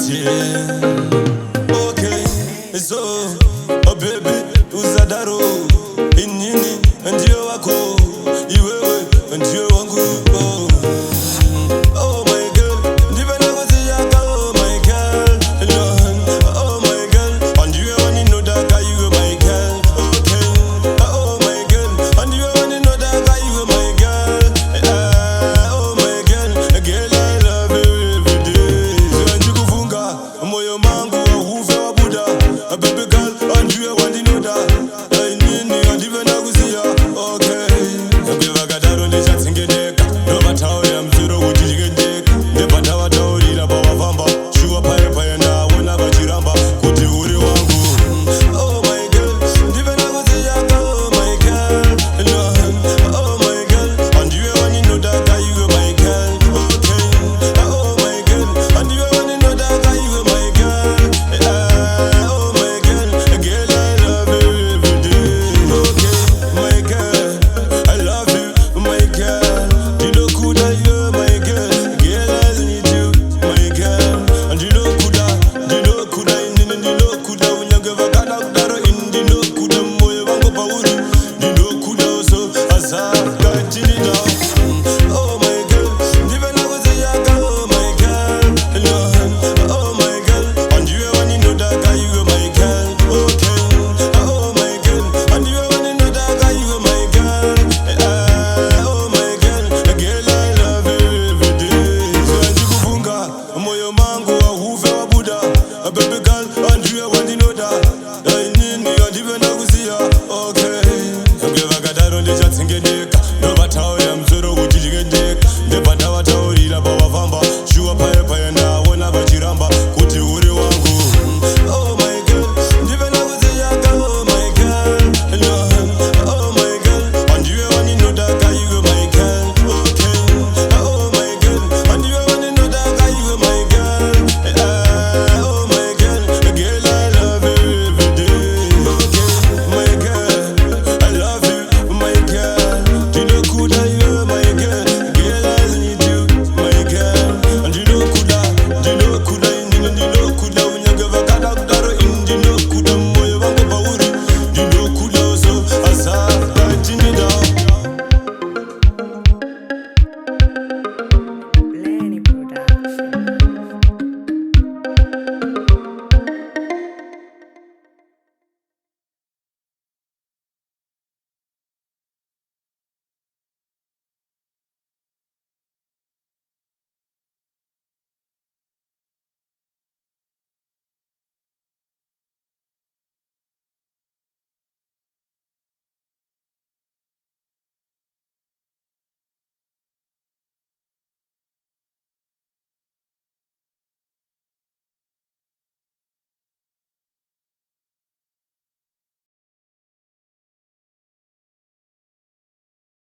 yeah. Okay, so, oh baby, uzadaro Ennie, ndio wako iwewe, ndio wangu oh my girl, ndive nakuziyaka oh my girl oh my girl, and you only know that you are my girl. Okay, oh my girl, and you only know that you are my girl. Oh my girl, girl I love you every day. Njikufunga moyo mangu ufe wa buda, baby girl, and you only know that Ennie, and ndive nakuziya. Okay, ngiva kadaro ndichatsingeneka ndova taurira mzuro kuti ndigendeka ndebva vataurira pavafamba shuwa paye paye ndaona vachiramba kuti uri wangu. Oh my girl, ndive nakuziyaka oh my girl oh my girl, and you only know that you are my girl. Okay, oh my girl, and you only know that you are my girl. Oh my girl, girl I love you every day. Okay, my girl, I love you, my girl. You know could you are my girl. Girl I need you, my girl. And you know could unyange vakana kudaro indi no kuda moyo wangu pauri. You know could also asaka chini now. Oh my girl, ndive nakuziyaka oh my girl oh my girl, and you only know that you are my girl. Okay, oh my girl, and you only know that you are my girl. Oh my girl, girl I love you every day. So njikufunga moyo mangu ufe wa buda, baby girl, and you only know that Ennie, and ndive nakuziya. Okay, ngiva kadaro ndichatsingeneka